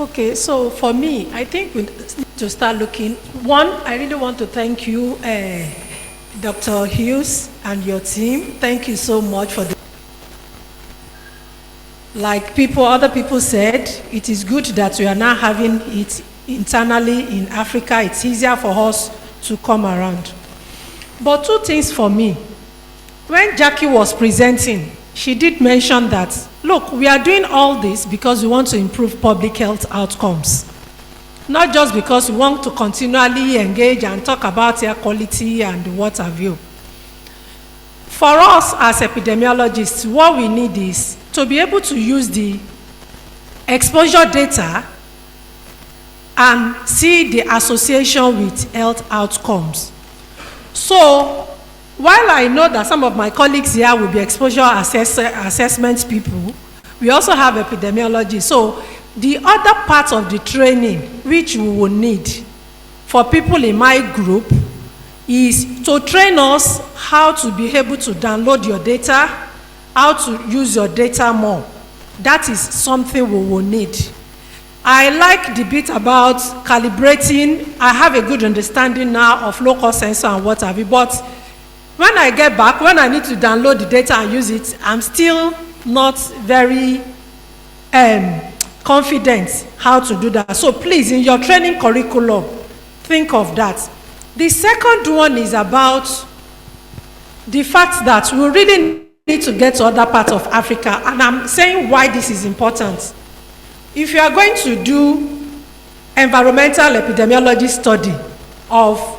Okay, so for me, I think we need to start looking. One, I really want to thank you, Dr. Hughes and your team. Thank you so much for the. Like other people said, it is good that we are now having it internally in Africa. It's easier for us to come around. But two things for me. When Jackie was presenting, she did mention that, look, we are doing all this because we want to improve public health outcomes. Not just because we want to continually engage and talk about air quality and what have you. For us as epidemiologists, what we need is to be able to use the exposure data and see the association with health outcomes. So, while I know that some of my colleagues here will be exposure assessment people, we also have epidemiology. So, the other part of the training which we will need for people in my group is to train us how to be able to download your data, how to use your data more. That is something we will need. I like the bit about calibrating. I have a good understanding now of local sensor and what have you, but when I get back, when I need to download the data and use it, I'm still not very confident how to do that. So please, in your training curriculum, think of that. The second one is about the fact that we really need to get to other parts of Africa, and I'm saying why this is important. If you are going to do environmental epidemiology study of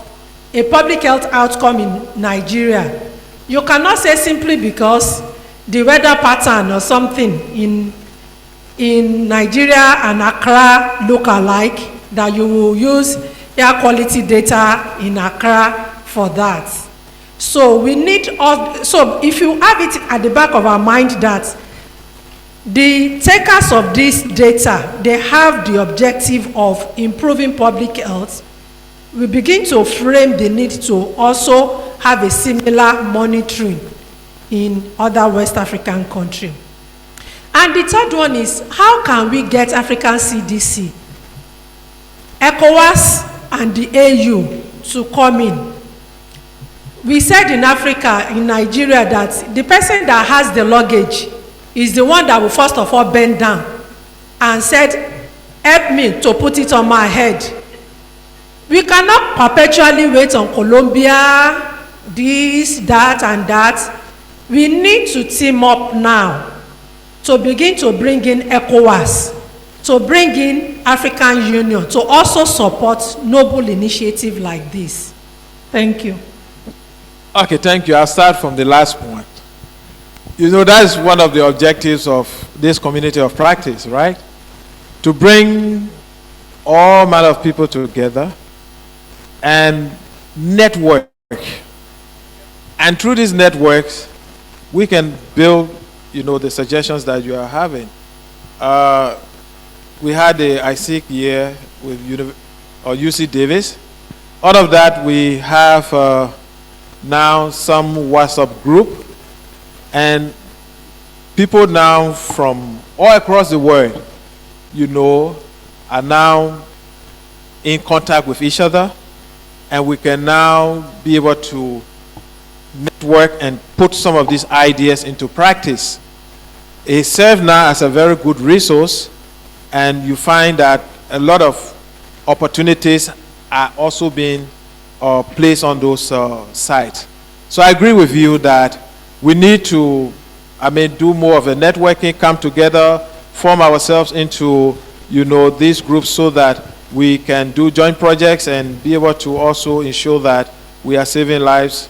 a public health outcome in Nigeria, you cannot say simply because the weather pattern or something in Nigeria and Accra look alike that you will use air quality data in Accra for that. So we need so if you have it at the back of our mind that the takers of this data, they have the objective of improving public health, we begin to frame the need to also have a similar monitoring in other West African countries. And the third one is, how can we get African CDC, ECOWAS, and the AU to come in? We said in Africa, in Nigeria, that the person that has the luggage is the one that will first of all bend down and said, help me to put it on my head. We cannot perpetually wait on Colombia, this, that, and that. We need to team up now to begin to bring in ECOWAS, to bring in African Union, to also support noble initiative like this. Thank you. Okay, thank you. I'll start from the last point. You know, that is one of the objectives of this community of practice, right? To bring all manner of people together and network. And through these networks, we can build, you know, the suggestions that you are having. We had the ISIC year with UC Davis. Out of that, we have now some WhatsApp group, and people now from all across the world, you know, are now in contact with each other, and we can now be able to network and put some of these ideas into practice. It serves now as a very good resource, and you find that a lot of opportunities are also being placed on those sites. So I agree with you that we need to, do more of a networking, come together, form ourselves into, you know, these groups so that we can do joint projects and be able to also ensure that we are saving lives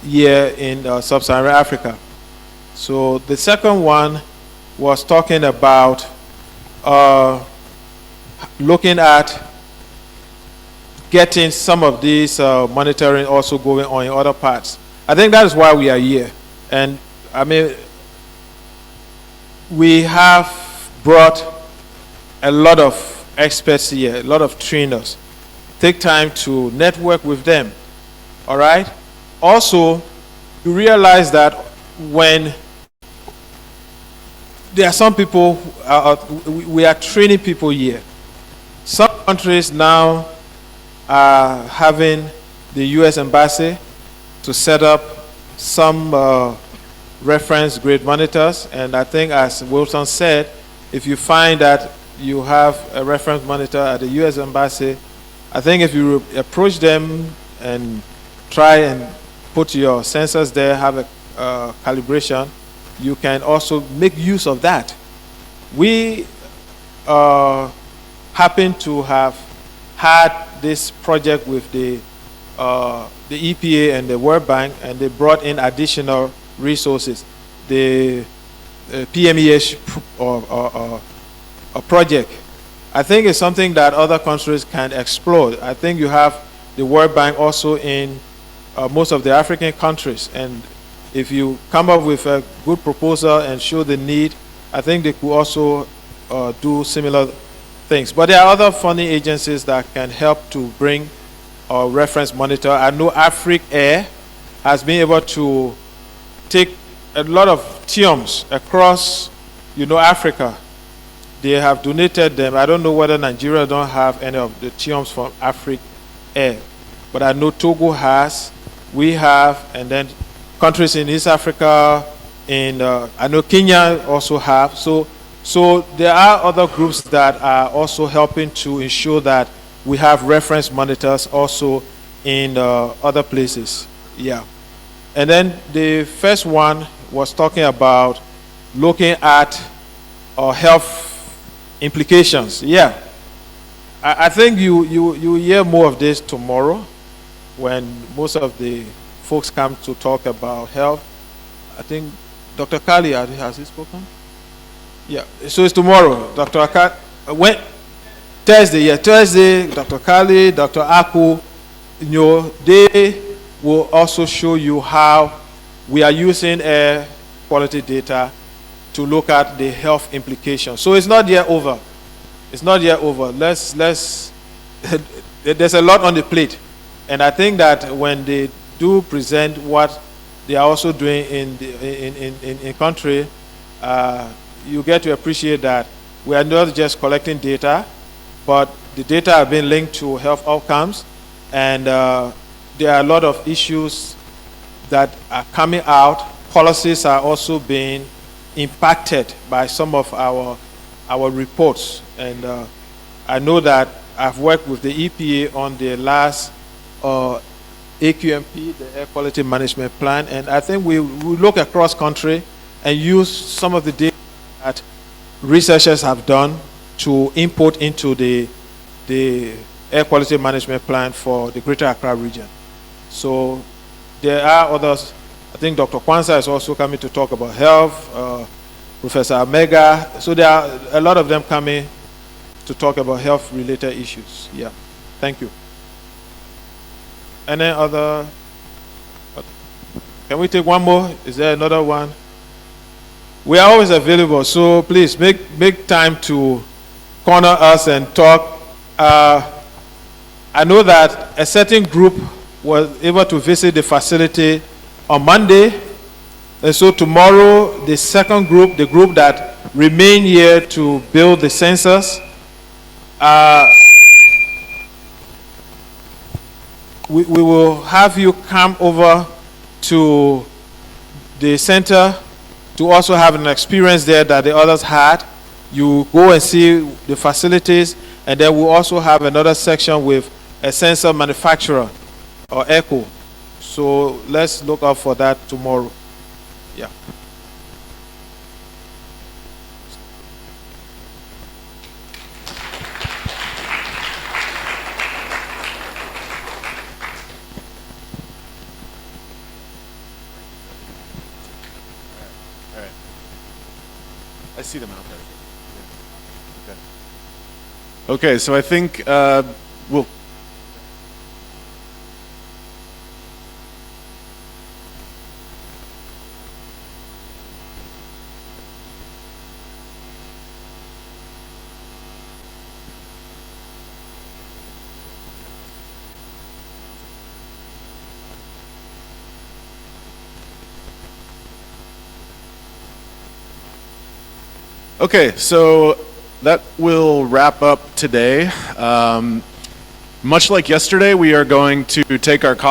here in sub-Saharan Africa. So the second one was talking about looking at getting some of these monitoring also going on in other parts. I think that is why we are here. And we have brought a lot of experts here, a lot of trainers. Take time to network with them, all right? Also, you realize that when there are some people, we are training people here, Some countries now are having the U.S. Embassy to set up some reference grade monitors, and I think, as Wilson said, if you find that you have a reference monitor at the U.S. Embassy, I think if you approach them and try and put your sensors there, have a calibration, you can also make use of that. We happen to have had this project with the EPA and the World Bank, and they brought in additional resources. The PMEH project, I think, is something that other countries can explore. I think you have the World Bank also in most of the African countries, and if you come up with a good proposal and show the need, I think they could also do similar things. But there are other funding agencies that can help to bring a reference monitor. I know Afri-SET has been able to take a lot of TIOMs across, Africa. They have donated them. I don't know whether Nigeria don't have any of the TIOMs from Afri-SET, but I know Togo has, we have, and then countries in East Africa, I know Kenya also have. So there are other groups that are also helping to ensure that we have reference monitors also in other places. Yeah. And then the first one was talking about looking at health implications. Yeah. I think you hear more of this tomorrow when most of the folks come to talk about health. I think Dr. Kali, has he spoken? Yeah. So it's tomorrow. Dr. Akali, Thursday, yeah, Thursday, Dr. Kali, Dr. Aku, they will also show you how we are using air quality data to look at the health implications. So it's not yet over. It's not yet over. There's a lot on the plate. And I think that when they do present what they are also doing in country, you get to appreciate that we are not just collecting data, but the data have been linked to health outcomes, and there are a lot of issues that are coming out. Policies are also being impacted by some of our reports, and I know that I've worked with the EPA on the last AQMP, the Air Quality Management Plan, and I think we look across country and use some of the data that researchers have done to import into the Air Quality Management Plan for the Greater Accra region. So there are others. I think Dr. Kwanzaa is also coming to talk about health, Professor Amega. So there are a lot of them coming to talk about health-related issues. Yeah, thank you. Any other? Can we take one more? Is there another one? We are always available, so please make time to corner us and talk. I know that a certain group was able to visit the facility on Monday, and so tomorrow the second group, the group that remain here to build the sensors, we will have you come over to the center to also have an experience there that the others had. You go and see the facilities, and then we'll also have another section with a sensor manufacturer or ECHO. So let's look out for that tomorrow. Yeah. I see them out there. Okay, so I think we'll. Okay, so that will wrap up today. Much like yesterday, we are going to take our